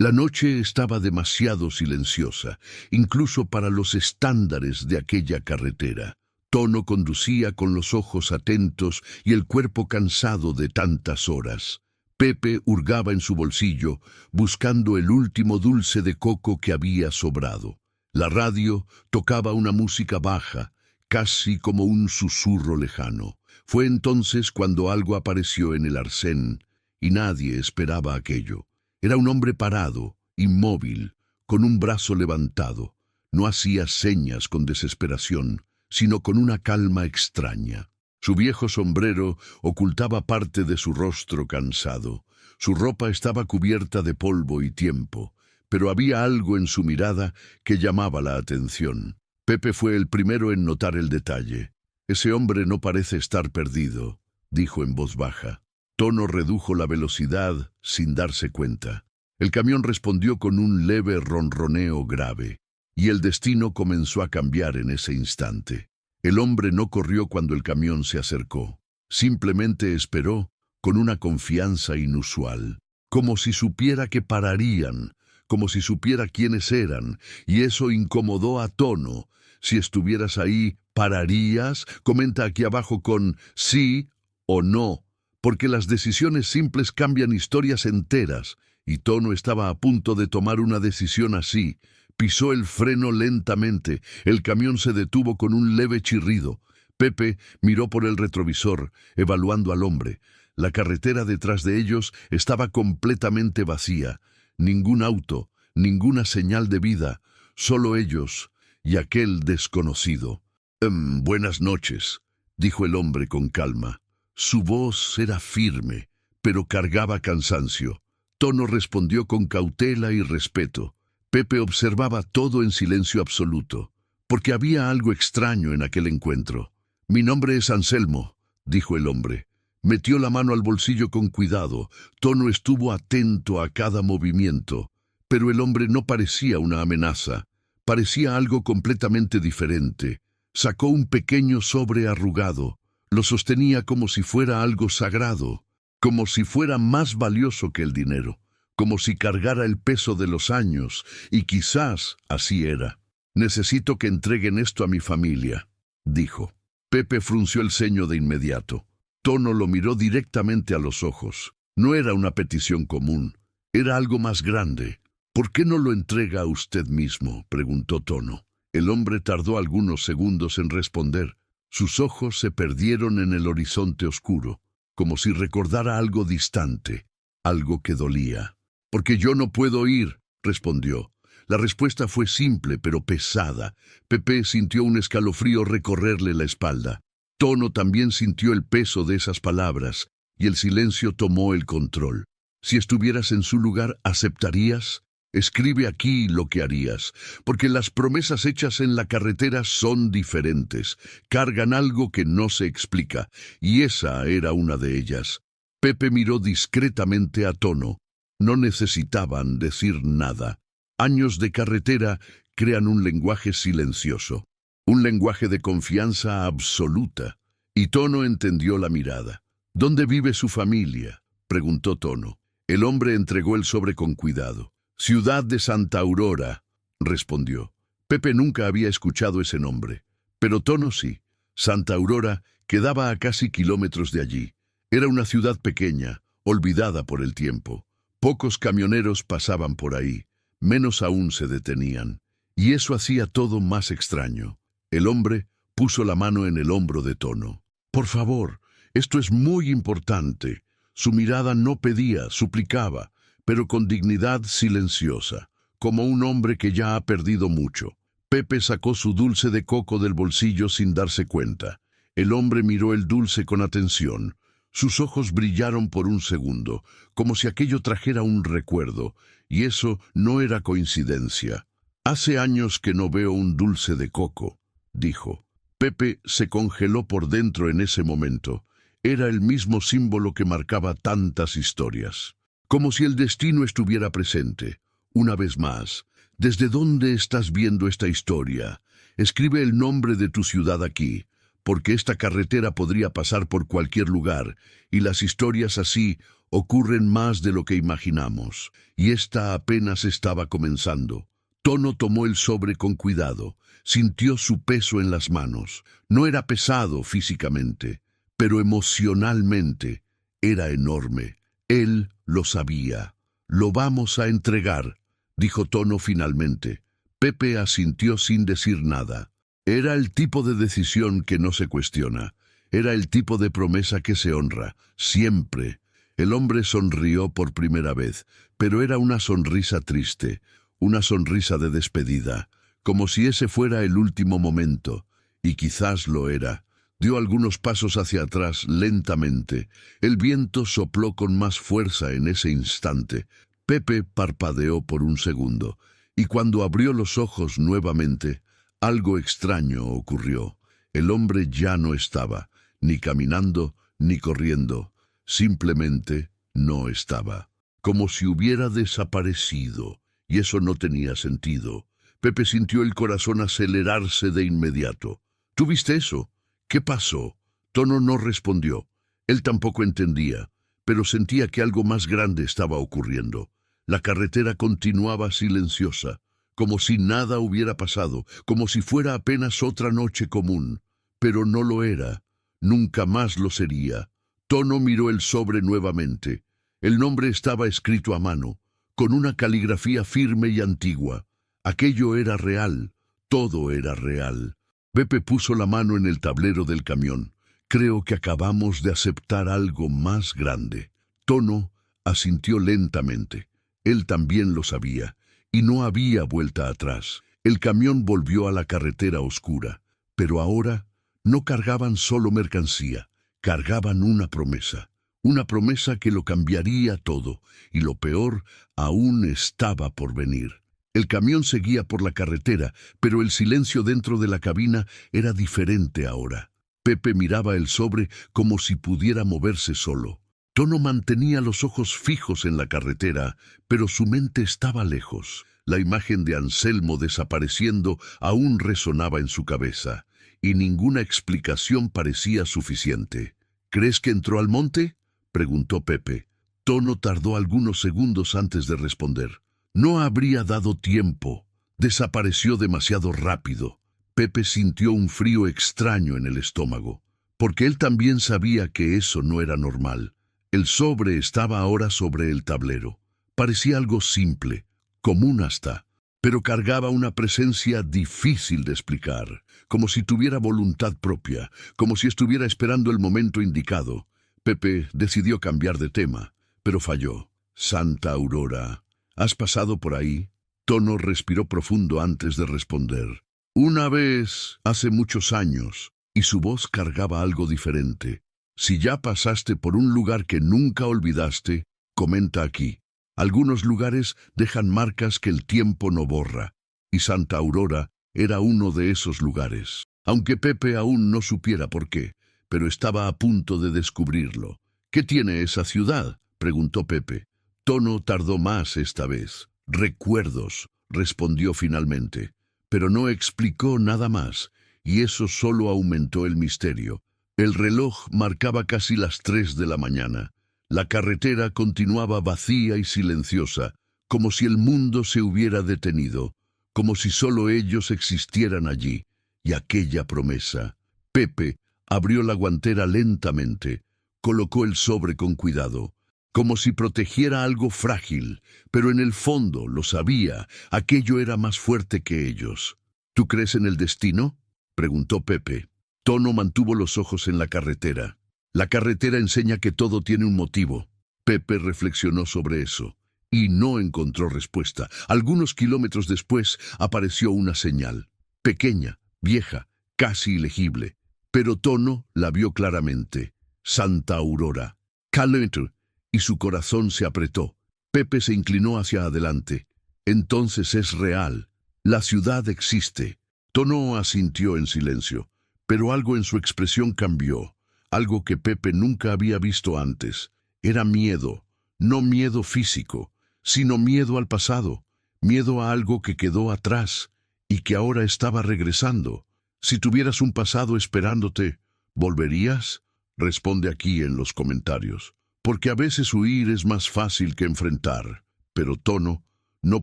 La noche estaba demasiado silenciosa, incluso para los estándares de aquella carretera. Tono conducía con los ojos atentos y el cuerpo cansado de tantas horas. Pepe hurgaba en su bolsillo, buscando el último dulce de coco que había sobrado. La radio tocaba una música baja, casi como un susurro lejano. Fue entonces cuando algo apareció en el arcén, y nadie esperaba aquello. Era un hombre parado, inmóvil, con un brazo levantado. No hacía señas con desesperación, sino con una calma extraña. Su viejo sombrero ocultaba parte de su rostro cansado. Su ropa estaba cubierta de polvo y tiempo, pero había algo en su mirada que llamaba la atención. Pepe fue el primero en notar el detalle. «Ese hombre no parece estar perdido», dijo en voz baja. Tono redujo la velocidad sin darse cuenta. El camión respondió con un leve ronroneo grave, y el destino comenzó a cambiar en ese instante. El hombre no corrió cuando el camión se acercó. Simplemente esperó con una confianza inusual, como si supiera que pararían, como si supiera quiénes eran, y eso incomodó a Tono. «Si estuvieras ahí, ¿pararías?», comenta aquí abajo con sí o no, porque las decisiones simples cambian historias enteras, y Tono estaba a punto de tomar una decisión así. Pisó el freno lentamente. El camión se detuvo con un leve chirrido. Pepe miró por el retrovisor, evaluando al hombre. La carretera detrás de ellos estaba completamente vacía. Ningún auto, ninguna señal de vida, solo ellos y aquel desconocido. «Buenas noches», dijo el hombre con calma. Su voz era firme, pero cargaba cansancio. Tono respondió con cautela y respeto. Pepe observaba todo en silencio absoluto, porque había algo extraño en aquel encuentro. «Mi nombre es Anselmo», dijo el hombre. Metió la mano al bolsillo con cuidado. Tono estuvo atento a cada movimiento, pero el hombre no parecía una amenaza. Parecía algo completamente diferente. Sacó un pequeño sobre arrugado. Lo sostenía como si fuera algo sagrado, como si fuera más valioso que el dinero, como si cargara el peso de los años, y quizás así era. «Necesito que entreguen esto a mi familia», dijo. Pepe frunció el ceño de inmediato. Tono lo miró directamente a los ojos. No era una petición común, era algo más grande. «¿Por qué no lo entrega a usted mismo?», preguntó Tono. El hombre tardó algunos segundos en responder. Sus ojos se perdieron en el horizonte oscuro, como si recordara algo distante, algo que dolía. «Porque yo no puedo ir», respondió. La respuesta fue simple pero pesada. Pepe sintió un escalofrío recorrerle la espalda. Tono también sintió el peso de esas palabras, y el silencio tomó el control. «Si estuvieras en su lugar, ¿aceptarías? Escribe aquí lo que harías, porque las promesas hechas en la carretera son diferentes, cargan algo que no se explica, y esa era una de ellas». Pepe miró discretamente a Tono. No necesitaban decir nada. Años de carretera crean un lenguaje silencioso, un lenguaje de confianza absoluta, y Tono entendió la mirada. «¿Dónde vive su familia?», preguntó Tono. El hombre entregó el sobre con cuidado. «Ciudad de Santa Aurora», respondió. Pepe nunca había escuchado ese nombre, pero Tono sí. Santa Aurora quedaba a casi kilómetros de allí. Era una ciudad pequeña, olvidada por el tiempo. Pocos camioneros pasaban por ahí, menos aún se detenían, y eso hacía todo más extraño. El hombre puso la mano en el hombro de Tono. «Por favor, esto es muy importante». Su mirada no pedía, suplicaba, pero con dignidad silenciosa, como un hombre que ya ha perdido mucho. Pepe sacó su dulce de coco del bolsillo sin darse cuenta. El hombre miró el dulce con atención. Sus ojos brillaron por un segundo, como si aquello trajera un recuerdo, y eso no era coincidencia. «Hace años que no veo un dulce de coco», dijo. Pepe se congeló por dentro en ese momento. Era el mismo símbolo que marcaba tantas historias. Como si el destino estuviera presente. Una vez más, ¿desde dónde estás viendo esta historia? Escribe el nombre de tu ciudad aquí. porque esta carretera podría pasar por cualquier lugar, y las historias así ocurren más de lo que imaginamos, y esta apenas estaba comenzando. Tono tomó el sobre con cuidado, sintió su peso en las manos. No era pesado físicamente, pero emocionalmente era enorme. Él lo sabía. «Lo vamos a entregar», dijo Tono finalmente. Pepe asintió sin decir nada. Era el tipo de decisión que no se cuestiona. Era el tipo de promesa que se honra, siempre. El hombre sonrió por primera vez, pero era una sonrisa triste, una sonrisa de despedida, como si ese fuera el último momento, y quizás lo era. Dio algunos pasos hacia atrás lentamente. El viento sopló con más fuerza en ese instante. Pepe parpadeó por un segundo, y cuando abrió los ojos nuevamente, algo extraño ocurrió. El hombre ya no estaba, ni caminando, ni corriendo. Simplemente no estaba. Como si hubiera desaparecido, y eso no tenía sentido. Pepe sintió el corazón acelerarse de inmediato. ¿Tú viste eso? ¿Qué pasó? Tono no respondió. Él tampoco entendía, pero sentía que algo más grande estaba ocurriendo. La carretera continuaba silenciosa, como si nada hubiera pasado, como si fuera apenas otra noche común. Pero no lo era. Nunca más lo sería. Tono miró el sobre nuevamente. El nombre estaba escrito a mano, con una caligrafía firme y antigua. Aquello era real. Todo era real. Pepe puso la mano en el tablero del camión. «Creo que acabamos de aceptar algo más grande». Tono asintió lentamente. Él también lo sabía, y no había vuelta atrás. El camión volvió a la carretera oscura, pero ahora no cargaban solo mercancía, cargaban una promesa que lo cambiaría todo, y lo peor aún estaba por venir. El camión seguía por la carretera, pero el silencio dentro de la cabina era diferente ahora. Pepe miraba el sobre como si pudiera moverse solo. Tono mantenía los ojos fijos en la carretera, pero su mente estaba lejos. La imagen de Anselmo desapareciendo aún resonaba en su cabeza, y ninguna explicación parecía suficiente. «¿Crees que entró al monte?», preguntó Pepe. Tono tardó algunos segundos antes de responder. No habría dado tiempo. Desapareció demasiado rápido. Pepe sintió un frío extraño en el estómago, porque él también sabía que eso no era normal. El sobre estaba ahora sobre el tablero. Parecía algo simple, común hasta, pero cargaba una presencia difícil de explicar, como si tuviera voluntad propia, como si estuviera esperando el momento indicado. Pepe decidió cambiar de tema, pero falló. «Santa Aurora, ¿has pasado por ahí?». Tono respiró profundo antes de responder. «Una vez, hace muchos años», y su voz cargaba algo diferente. «Si ya pasaste por un lugar que nunca olvidaste, comenta aquí. Algunos lugares dejan marcas que el tiempo no borra, y Santa Aurora era uno de esos lugares». Aunque Pepe aún no supiera por qué, pero estaba a punto de descubrirlo. «¿Qué tiene esa ciudad?», preguntó Pepe. Tono tardó más esta vez. «Recuerdos», respondió finalmente, pero no explicó nada más, y eso solo aumentó el misterio. El reloj marcaba casi las 3 de la mañana. La carretera continuaba vacía y silenciosa, como si el mundo se hubiera detenido, como si solo ellos existieran allí, y aquella promesa. Pepe abrió la guantera lentamente, colocó el sobre con cuidado, como si protegiera algo frágil, pero en el fondo, lo sabía, aquello era más fuerte que ellos. «¿Tú crees en el destino?», preguntó Pepe. Tono mantuvo los ojos en la carretera. «La carretera enseña que todo tiene un motivo». Pepe reflexionó sobre eso, y no encontró respuesta. Algunos kilómetros después apareció una señal, pequeña, vieja, casi ilegible, pero Tono la vio claramente. «Santa Aurora». «Calentro», y su corazón se apretó. Pepe se inclinó hacia adelante. «Entonces es real. La ciudad existe». Tono asintió en silencio, pero algo en su expresión cambió, algo que Pepe nunca había visto antes. Era miedo, no miedo físico, sino miedo al pasado, miedo a algo que quedó atrás y que ahora estaba regresando. Si tuvieras un pasado esperándote, ¿volverías? Responde aquí en los comentarios. Porque a veces huir es más fácil que enfrentar. Pero Tono no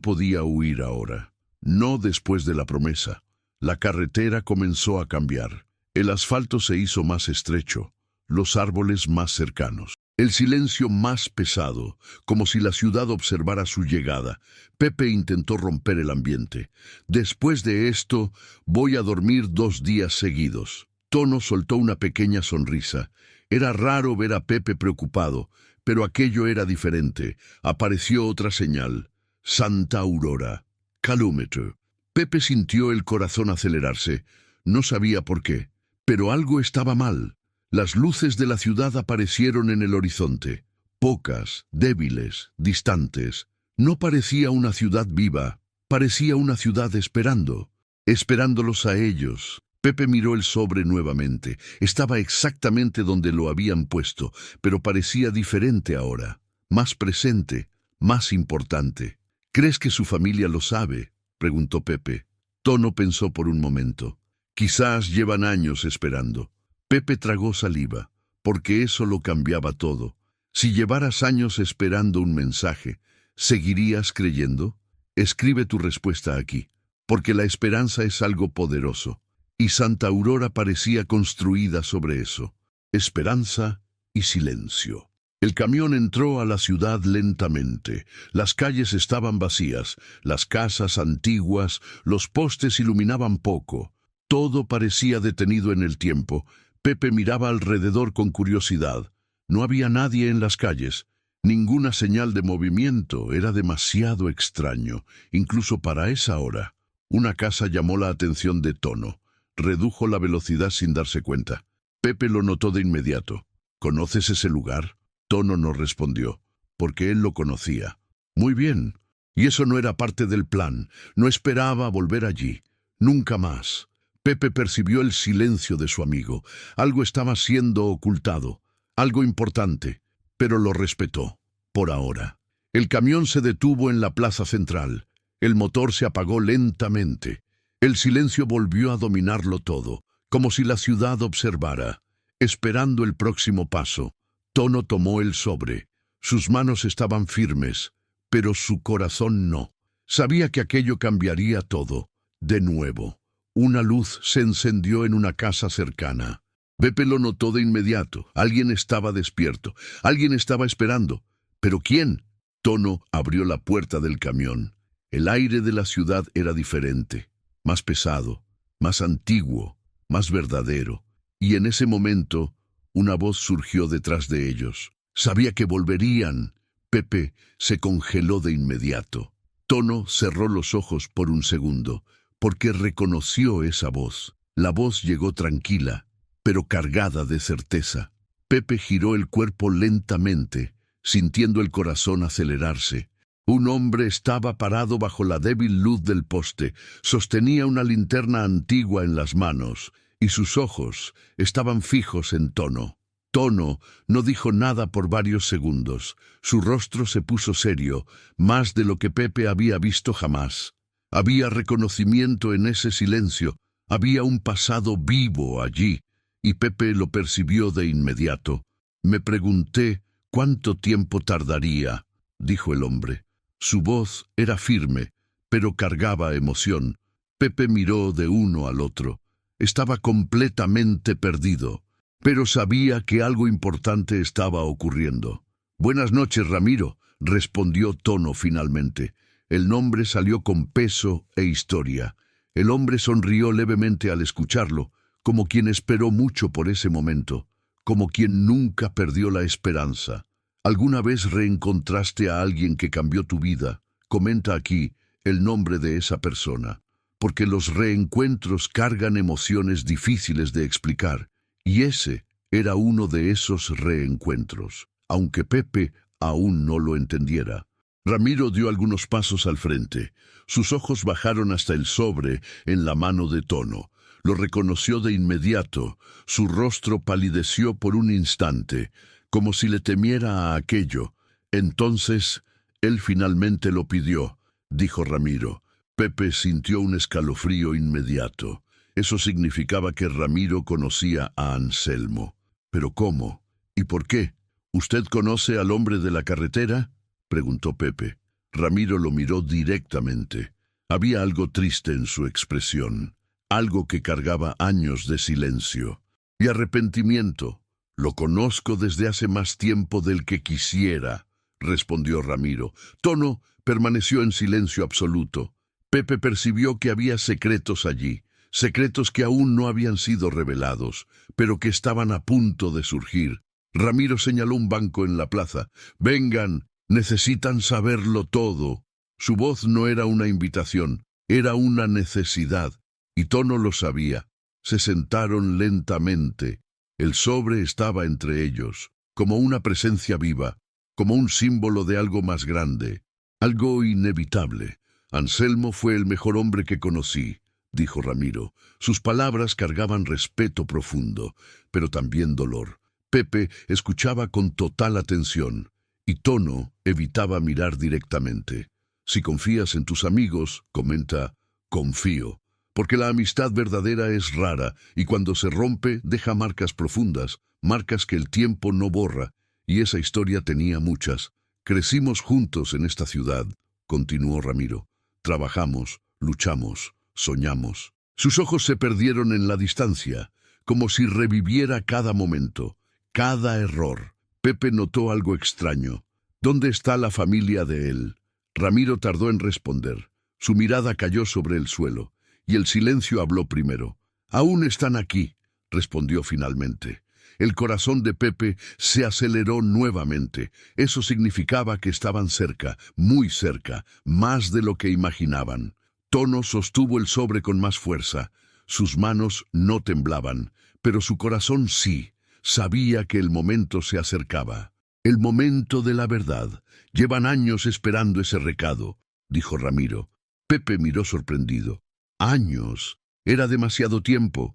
podía huir ahora. No después de la promesa. La carretera comenzó a cambiar. El asfalto se hizo más estrecho, los árboles más cercanos. El silencio más pesado, como si la ciudad observara su llegada. Pepe intentó romper el ambiente. Después de esto, voy a dormir 2 días seguidos. Tono soltó una pequeña sonrisa. Era raro ver a Pepe preocupado, pero aquello era diferente. Apareció otra señal. Santa Aurora. Calúmetro. Pepe sintió el corazón acelerarse. No sabía por qué, pero algo estaba mal. Las luces de la ciudad aparecieron en el horizonte. Pocas, débiles, distantes. No parecía una ciudad viva, parecía una ciudad esperándolos a ellos. Pepe miró el sobre nuevamente. Estaba exactamente donde lo habían puesto, pero parecía diferente ahora. Más presente, más importante. ¿Crees que su familia lo sabe?, preguntó Pepe. Tono pensó por un momento. Quizás llevan años esperando. Pepe tragó saliva, porque eso lo cambiaba todo. Si llevaras años esperando un mensaje, ¿seguirías creyendo? Escribe tu respuesta aquí, porque la esperanza es algo poderoso, y Santa Aurora parecía construida sobre eso. Esperanza y silencio. El camión entró a la ciudad lentamente. Las calles estaban vacías, las casas antiguas, los postes iluminaban poco. Todo parecía detenido en el tiempo. Pepe miraba alrededor con curiosidad. No había nadie en las calles. Ninguna señal de movimiento. Era demasiado extraño, incluso para esa hora. Una casa llamó la atención de Tono. Redujo la velocidad sin darse cuenta. Pepe lo notó de inmediato. ¿Conoces ese lugar? Tono no respondió, porque él lo conocía. Muy bien. Y eso no era parte del plan. No esperaba volver allí. Nunca más. Pepe percibió el silencio de su amigo. Algo estaba siendo ocultado. Algo importante. Pero lo respetó. Por ahora. El camión se detuvo en la plaza central. El motor se apagó lentamente. El silencio volvió a dominarlo todo, como si la ciudad observara, esperando el próximo paso. Tono tomó el sobre. Sus manos estaban firmes, pero su corazón no. Sabía que aquello cambiaría todo. De nuevo, una luz se encendió en una casa cercana. Pepe lo notó de inmediato. Alguien estaba despierto. Alguien estaba esperando. ¿Pero quién? Tono abrió la puerta del camión. El aire de la ciudad era diferente, más pesado, más antiguo, más verdadero. Y en ese momento, una voz surgió detrás de ellos. Sabía que volverían. Pepe se congeló de inmediato. Tono cerró los ojos por un segundo, porque reconoció esa voz. La voz llegó tranquila, pero cargada de certeza. Pepe giró el cuerpo lentamente, sintiendo el corazón acelerarse. Un hombre estaba parado bajo la débil luz del poste, sostenía una linterna antigua en las manos, y sus ojos estaban fijos en Tono. Tono no dijo nada por varios segundos. Su rostro se puso serio, más de lo que Pepe había visto jamás. Había reconocimiento en ese silencio, había un pasado vivo allí, y Pepe lo percibió de inmediato. Me pregunté cuánto tiempo tardaría, dijo el hombre. Su voz era firme, pero cargaba emoción. Pepe miró de uno al otro. Estaba completamente perdido, pero sabía que algo importante estaba ocurriendo. «Buenas noches, Ramiro», respondió Tono finalmente. El nombre salió con peso e historia. El hombre sonrió levemente al escucharlo, como quien esperó mucho por ese momento, como quien nunca perdió la esperanza. ¿Alguna vez reencontraste a alguien que cambió tu vida? Comenta aquí el nombre de esa persona, porque los reencuentros cargan emociones difíciles de explicar, y ese era uno de esos reencuentros, aunque Pepe aún no lo entendiera. Ramiro dio algunos pasos al frente. Sus ojos bajaron hasta el sobre en la mano de Tono. Lo reconoció de inmediato. Su rostro palideció por un instante, como si le temiera a aquello. Entonces, él finalmente lo pidió, dijo Ramiro. Pepe sintió un escalofrío inmediato. Eso significaba que Ramiro conocía a Anselmo. ¿Pero cómo? ¿Y por qué? ¿Usted conoce al hombre de la carretera?, preguntó Pepe. Ramiro lo miró directamente. Había algo triste en su expresión, algo que cargaba años de silencio y arrepentimiento. «Lo conozco desde hace más tiempo del que quisiera», respondió Ramiro. Tono permaneció en silencio absoluto. Pepe percibió que había secretos allí, secretos que aún no habían sido revelados, pero que estaban a punto de surgir. Ramiro señaló un banco en la plaza. «Vengan, necesitan saberlo todo». Su voz no era una invitación, era una necesidad, y Tono lo sabía. Se sentaron lentamente. El sobre estaba entre ellos, como una presencia viva, como un símbolo de algo más grande, algo inevitable. «Anselmo fue el mejor hombre que conocí», dijo Ramiro. Sus palabras cargaban respeto profundo, pero también dolor. Pepe escuchaba con total atención, y Tono evitaba mirar directamente. «Si confías en tus amigos», comenta, «confío, porque la amistad verdadera es rara y cuando se rompe deja marcas profundas, marcas que el tiempo no borra, y esa historia tenía muchas. Crecimos juntos en esta ciudad», continuó Ramiro. «Trabajamos, luchamos, soñamos». Sus ojos se perdieron en la distancia, como si reviviera cada momento, cada error. Pepe notó algo extraño. «¿Dónde está la familia de él?». Ramiro tardó en responder. Su mirada cayó sobre el suelo, y el silencio habló primero. «Aún están aquí», respondió finalmente. El corazón de Pepe se aceleró nuevamente. Eso significaba que estaban cerca, muy cerca, más de lo que imaginaban. Tono sostuvo el sobre con más fuerza. Sus manos no temblaban, pero su corazón sí. Sabía que el momento se acercaba. «El momento de la verdad. Llevan años esperando ese recado», dijo Ramiro. Pepe miró sorprendido. «Años. Era demasiado tiempo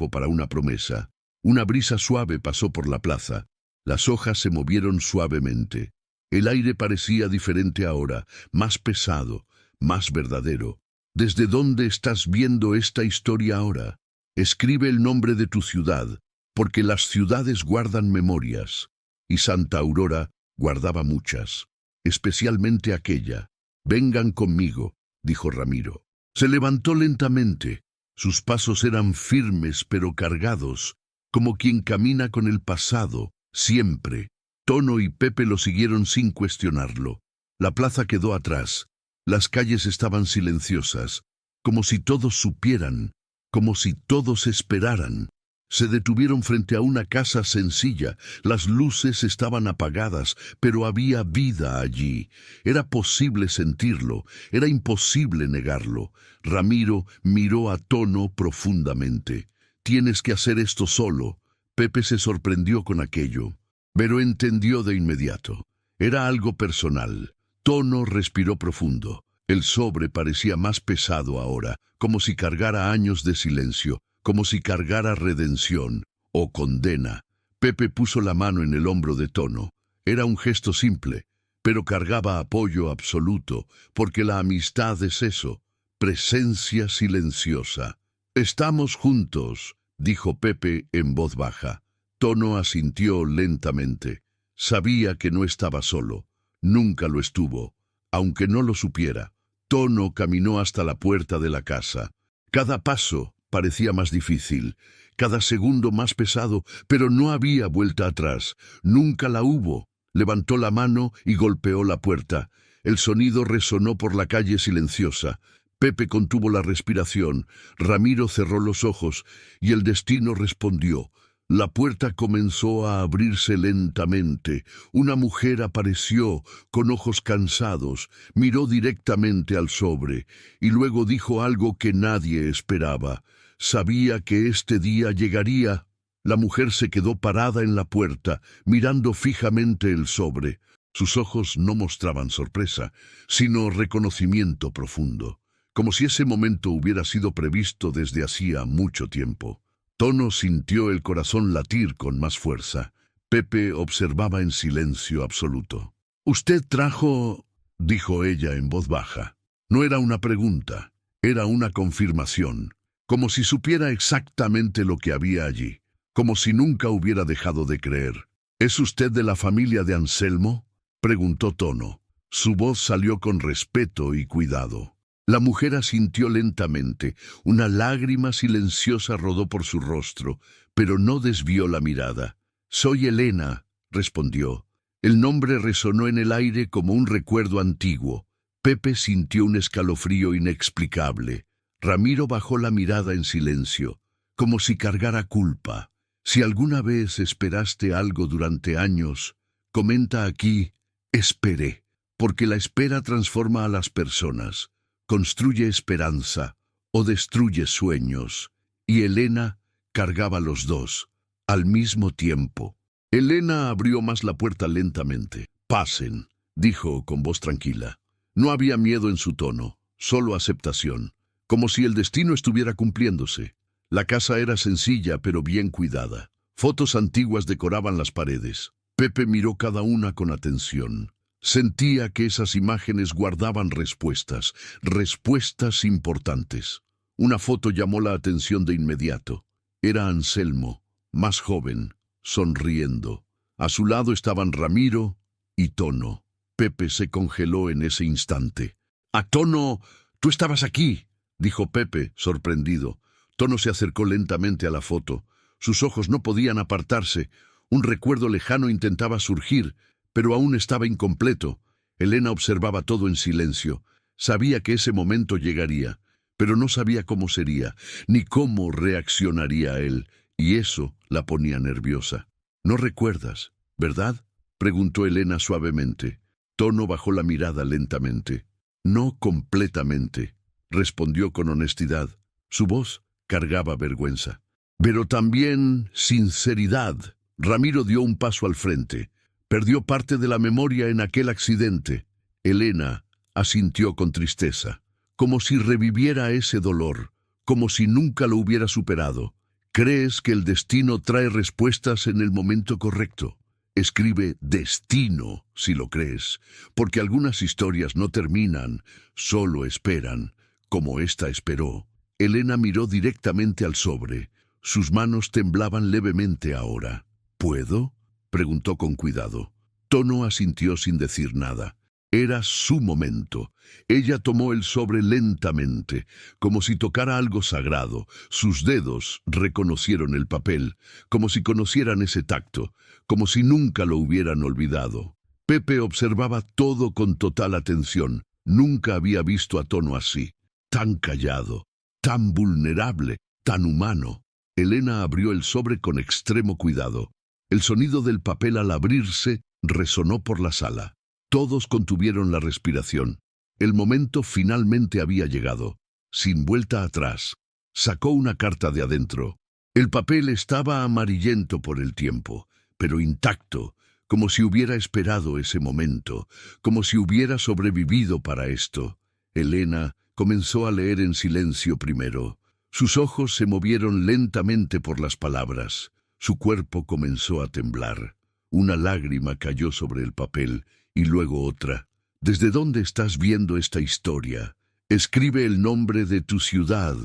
para una promesa». Una brisa suave pasó por la plaza. Las hojas se movieron suavemente. El aire parecía diferente ahora, más pesado, más verdadero. «¿Desde dónde estás viendo esta historia ahora? Escribe el nombre de tu ciudad, porque las ciudades guardan memorias». Y Santa Aurora guardaba muchas, especialmente aquella. «Vengan conmigo», dijo Ramiro. Se levantó lentamente. Sus pasos eran firmes pero cargados, como quien camina con el pasado, siempre. Tono y Pepe lo siguieron sin cuestionarlo. La plaza quedó atrás. Las calles estaban silenciosas, como si todos supieran, como si todos esperaran. Se detuvieron frente a una casa sencilla. Las luces estaban apagadas, pero había vida allí. Era posible sentirlo, era imposible negarlo. Ramiro miró a Tono profundamente. «Tienes que hacer esto solo». Pepe se sorprendió con aquello, pero entendió de inmediato. Era algo personal. Tono respiró profundo. El sobre parecía más pesado ahora, como si cargara años de silencio, como si cargara redención o condena. Pepe puso la mano en el hombro de Tono. Era un gesto simple, pero cargaba apoyo absoluto, porque la amistad es eso, presencia silenciosa. «Estamos juntos», dijo Pepe en voz baja. Tono asintió lentamente. Sabía que no estaba solo. Nunca lo estuvo, aunque no lo supiera. Tono caminó hasta la puerta de la casa. Cada paso parecía más difícil, cada segundo más pesado, pero no había vuelta atrás. Nunca la hubo. Levantó la mano y golpeó la puerta. El sonido resonó por la calle silenciosa. Pepe contuvo la respiración. Ramiro cerró los ojos y el destino respondió. La puerta comenzó a abrirse lentamente. Una mujer apareció, con ojos cansados, miró directamente al sobre, y luego dijo algo que nadie esperaba. Sabía que este día llegaría. La mujer se quedó parada en la puerta, mirando fijamente el sobre. Sus ojos no mostraban sorpresa, sino reconocimiento profundo, como si ese momento hubiera sido previsto desde hacía mucho tiempo. Tono sintió el corazón latir con más fuerza. Pepe observaba en silencio absoluto. «Usted trajo», dijo ella en voz baja. No era una pregunta, era una confirmación. como si supiera exactamente lo que había allí, como si nunca hubiera dejado de creer. ¿Es usted de la familia de Anselmo?, preguntó Tono. Su voz salió con respeto y cuidado. La mujer asintió lentamente. Una lágrima silenciosa rodó por su rostro, pero no desvió la mirada. «Soy Elena», respondió. El nombre resonó en el aire como un recuerdo antiguo. Pepe sintió un escalofrío inexplicable. Ramiro bajó la mirada en silencio, como si cargara culpa. «Si alguna vez esperaste algo durante años, comenta aquí, esperé, porque la espera transforma a las personas, construye esperanza o destruye sueños». Y Elena cargaba los dos, al mismo tiempo. Elena abrió más la puerta lentamente. «Pasen», dijo con voz tranquila. No había miedo en su tono, solo aceptación, como si el destino estuviera cumpliéndose. La casa era sencilla pero bien cuidada. Fotos antiguas decoraban las paredes. Pepe miró cada una con atención. Sentía que esas imágenes guardaban respuestas, respuestas importantes. Una foto llamó la atención de inmediato. Era Anselmo, más joven, sonriendo. A su lado estaban Ramiro y Tono. Pepe se congeló en ese instante. «¡A Tono! ¡Tú estabas aquí!», dijo Pepe, sorprendido. Tono se acercó lentamente a la foto. Sus ojos no podían apartarse. Un recuerdo lejano intentaba surgir, pero aún estaba incompleto. Elena observaba todo en silencio. Sabía que ese momento llegaría, pero no sabía cómo sería, ni cómo reaccionaría él, y eso la ponía nerviosa. «No recuerdas, ¿verdad?», preguntó Elena suavemente. Tono bajó la mirada lentamente. «No completamente», respondió con honestidad. Su voz cargaba vergüenza, pero también sinceridad. Ramiro dio un paso al frente. Perdió parte de la memoria en aquel accidente. Elena asintió con tristeza, como si reviviera ese dolor, como si nunca lo hubiera superado. «¿Crees que el destino trae respuestas en el momento correcto?». Escribe destino, si lo crees, porque algunas historias no terminan, solo esperan, como esta esperó. Elena miró directamente al sobre. Sus manos temblaban levemente ahora. «¿Puedo?», preguntó con cuidado. Tono asintió sin decir nada. Era su momento. Ella tomó el sobre lentamente, como si tocara algo sagrado. Sus dedos reconocieron el papel, como si conocieran ese tacto, como si nunca lo hubieran olvidado. Pepe observaba todo con total atención. Nunca había visto a Tono así, tan callado, tan vulnerable, tan humano. Elena abrió el sobre con extremo cuidado. El sonido del papel al abrirse resonó por la sala. Todos contuvieron la respiración. El momento finalmente había llegado. Sin vuelta atrás, sacó una carta de adentro. El papel estaba amarillento por el tiempo, pero intacto, como si hubiera esperado ese momento, como si hubiera sobrevivido para esto. Elena comenzó a leer en silencio primero. Sus ojos se movieron lentamente por las palabras. Su cuerpo comenzó a temblar. Una lágrima cayó sobre el papel, y luego otra. «¿Desde dónde estás viendo esta historia? Escribe el nombre de tu ciudad,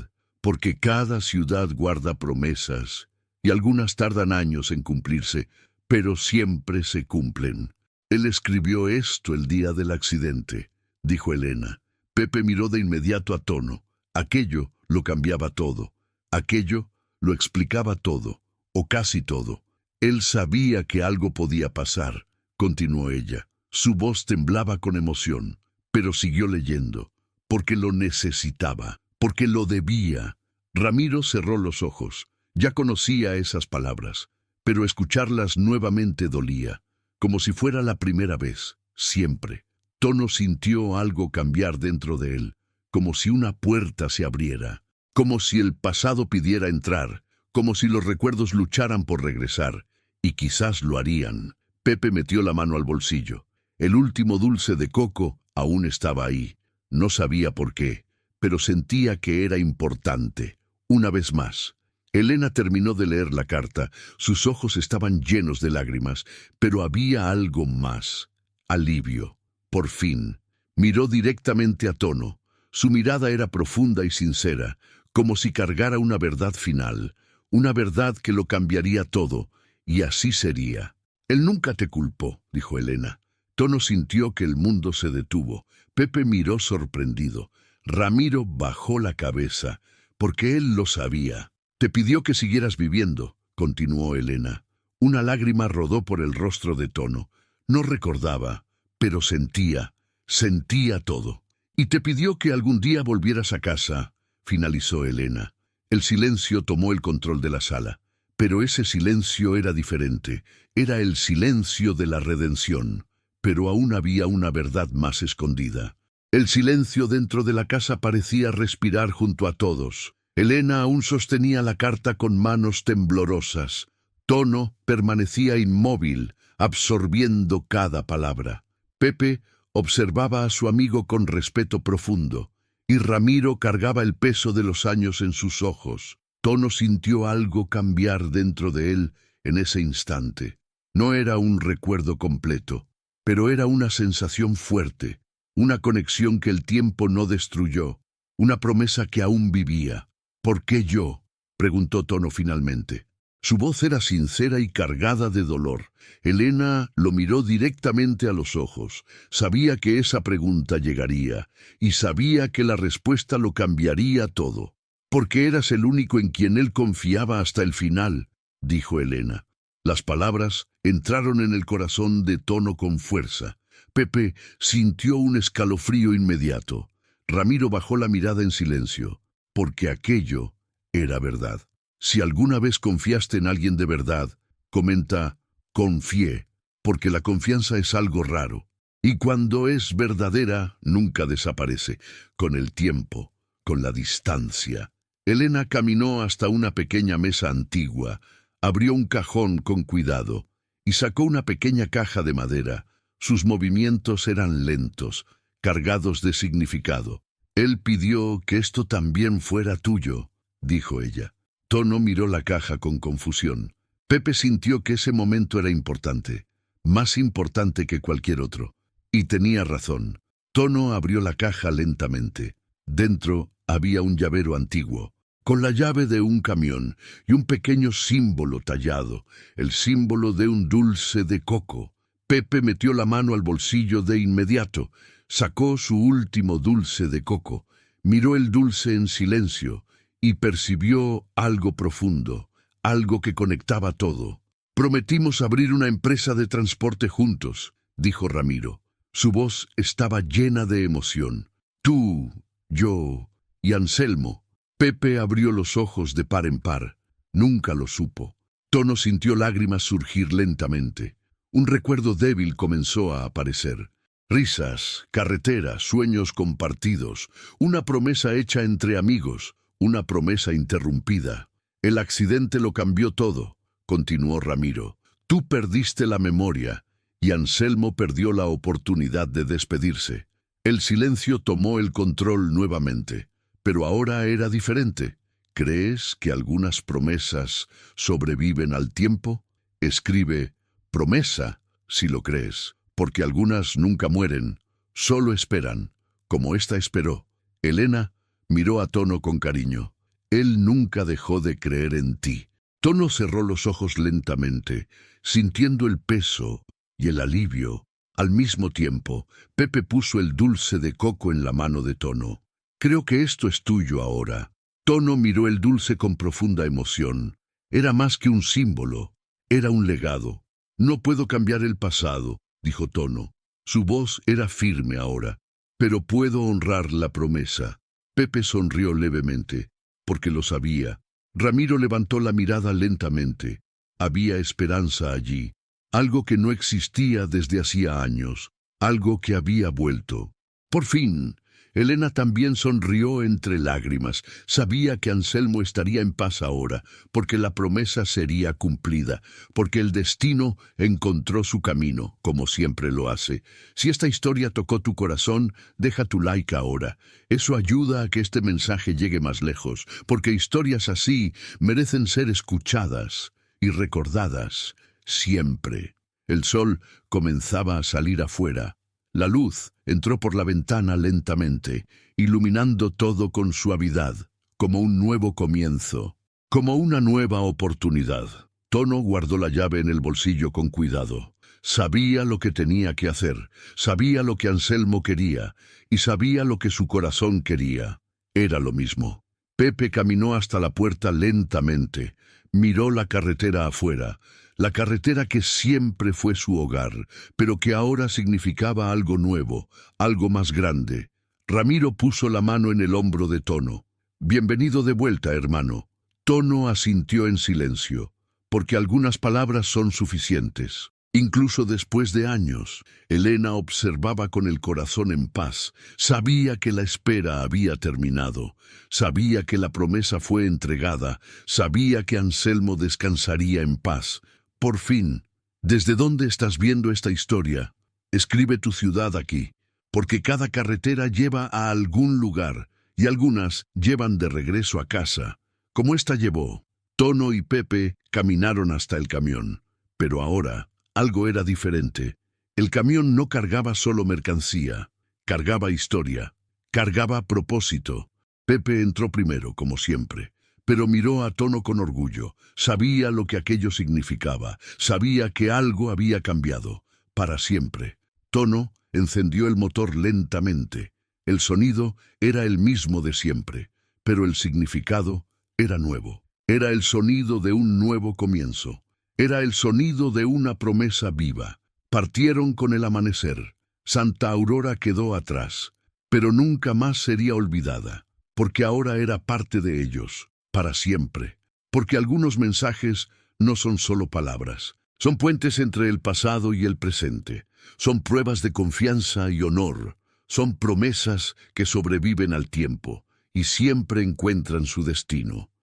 porque cada ciudad guarda promesas, y algunas tardan años en cumplirse, pero siempre se cumplen». «Él escribió esto el día del accidente», dijo Elena. Pepe miró de inmediato a Tono. Aquello lo cambiaba todo. Aquello lo explicaba todo, o casi todo. «Él sabía que algo podía pasar», continuó ella. Su voz temblaba con emoción, pero siguió leyendo, porque lo necesitaba, porque lo debía. Ramiro cerró los ojos. Ya conocía esas palabras, pero escucharlas nuevamente dolía, como si fuera la primera vez, siempre. Tono sintió algo cambiar dentro de él, como si una puerta se abriera, como si el pasado pidiera entrar, como si los recuerdos lucharan por regresar, y quizás lo harían. Pepe metió la mano al bolsillo. El último dulce de coco aún estaba ahí. No sabía por qué, pero sentía que era importante. Una vez más. Elena terminó de leer la carta. Sus ojos estaban llenos de lágrimas, pero había algo más. Alivio. Por fin. Miró directamente a Tono. Su mirada era profunda y sincera, como si cargara una verdad final, una verdad que lo cambiaría todo, y así sería. Él nunca te culpó, dijo Elena. Tono sintió que el mundo se detuvo. Pepe miró sorprendido. Ramiro bajó la cabeza, porque él lo sabía. Te pidió que siguieras viviendo, continuó Elena. Una lágrima rodó por el rostro de Tono. No recordaba, pero sentía todo. Y te pidió que algún día volvieras a casa, finalizó Elena. El silencio tomó el control de la sala. Pero ese silencio era diferente. Era el silencio de la redención. Pero aún había una verdad más escondida. El silencio dentro de la casa parecía respirar junto a todos. Elena aún sostenía la carta con manos temblorosas. Tono permanecía inmóvil, absorbiendo cada palabra. Pepe observaba a su amigo con respeto profundo, y Ramiro cargaba el peso de los años en sus ojos. Tono sintió algo cambiar dentro de él en ese instante. No era un recuerdo completo, pero era una sensación fuerte, una conexión que el tiempo no destruyó, una promesa que aún vivía. ¿Por qué yo?, preguntó Tono finalmente. Su voz era sincera y cargada de dolor. Elena lo miró directamente a los ojos. Sabía que esa pregunta llegaría, y sabía que la respuesta lo cambiaría todo. Porque eras el único en quien él confiaba hasta el final, dijo Elena. Las palabras entraron en el corazón de Tono con fuerza. Pepe sintió un escalofrío inmediato. Ramiro bajó la mirada en silencio, porque aquello era verdad. Si alguna vez confiaste en alguien de verdad, comenta, confié, porque la confianza es algo raro. Y cuando es verdadera, nunca desaparece, con el tiempo, con la distancia. Elena caminó hasta una pequeña mesa antigua, abrió un cajón con cuidado y sacó una pequeña caja de madera. Sus movimientos eran lentos, cargados de significado. Él pidió que esto también fuera tuyo, dijo ella. Tono miró la caja con confusión. Pepe sintió que ese momento era importante, más importante que cualquier otro. Y tenía razón. Tono abrió la caja lentamente. Dentro había un llavero antiguo, con la llave de un camión y un pequeño símbolo tallado, el símbolo de un dulce de coco. Pepe metió la mano al bolsillo de inmediato, sacó su último dulce de coco, miró el dulce en silencio y percibió algo profundo, algo que conectaba todo. Prometimos abrir una empresa de transporte juntos, dijo Ramiro. Su voz estaba llena de emoción. Tú, yo y Anselmo. Pepe abrió los ojos de par en par. Nunca lo supo. Tono sintió lágrimas surgir lentamente. Un recuerdo débil comenzó a aparecer. Risas, carretera, sueños compartidos, una promesa hecha entre amigos, una promesa interrumpida. El accidente lo cambió todo, continuó Ramiro. Tú perdiste la memoria y Anselmo perdió la oportunidad de despedirse. El silencio tomó el control nuevamente, pero ahora era diferente. ¿Crees que algunas promesas sobreviven al tiempo? Escribe promesa, si lo crees, porque algunas nunca mueren, solo esperan, como esta esperó. Elena miró a Tono con cariño. Él nunca dejó de creer en ti. Tono cerró los ojos lentamente, sintiendo el peso y el alivio. Al mismo tiempo, Pepe puso el dulce de coco en la mano de Tono. Creo que esto es tuyo ahora. Tono miró el dulce con profunda emoción. Era más que un símbolo, era un legado. No puedo cambiar el pasado, dijo Tono. Su voz era firme ahora. Pero puedo honrar la promesa. Pepe sonrió levemente, porque lo sabía. Ramiro levantó la mirada lentamente. Había esperanza allí, algo que no existía desde hacía años, algo que había vuelto. Por fin, Elena también sonrió entre lágrimas. Sabía que Anselmo estaría en paz ahora, porque la promesa sería cumplida, porque el destino encontró su camino, como siempre lo hace. Si esta historia tocó tu corazón, deja tu like ahora. Eso ayuda a que este mensaje llegue más lejos, porque historias así merecen ser escuchadas y recordadas siempre. El sol comenzaba a salir afuera. La luz entró por la ventana lentamente, iluminando todo con suavidad, como un nuevo comienzo, como una nueva oportunidad. Tono guardó la llave en el bolsillo con cuidado. Sabía lo que tenía que hacer, sabía lo que Anselmo quería y sabía lo que su corazón quería. Era lo mismo. Pepe caminó hasta la puerta lentamente, miró la carretera afuera, la carretera que siempre fue su hogar, pero que ahora significaba algo nuevo, algo más grande. Ramiro puso la mano en el hombro de Tono. «Bienvenido de vuelta, hermano». Tono asintió en silencio, porque algunas palabras son suficientes. Incluso después de años, Elena observaba con el corazón en paz. Sabía que la espera había terminado, sabía que la promesa fue entregada, sabía que Anselmo descansaría en paz. Por fin. ¿Desde dónde estás viendo esta historia? Escribe tu ciudad aquí, porque cada carretera lleva a algún lugar, y algunas llevan de regreso a casa, como esta llevó. Tono y Pepe caminaron hasta el camión, pero ahora algo era diferente. El camión no cargaba solo mercancía, cargaba historia, cargaba propósito. Pepe entró primero, como siempre, pero miró a Tono con orgullo. Sabía lo que aquello significaba, sabía que algo había cambiado, para siempre. Tono encendió el motor lentamente. El sonido era el mismo de siempre, pero el significado era nuevo. Era el sonido de un nuevo comienzo. Era el sonido de una promesa viva. Partieron con el amanecer. Santa Aurora quedó atrás, pero nunca más sería olvidada, porque ahora era parte de ellos, para siempre. Porque algunos mensajes no son solo palabras, son puentes entre el pasado y el presente, son pruebas de confianza y honor, son promesas que sobreviven al tiempo y siempre encuentran su destino.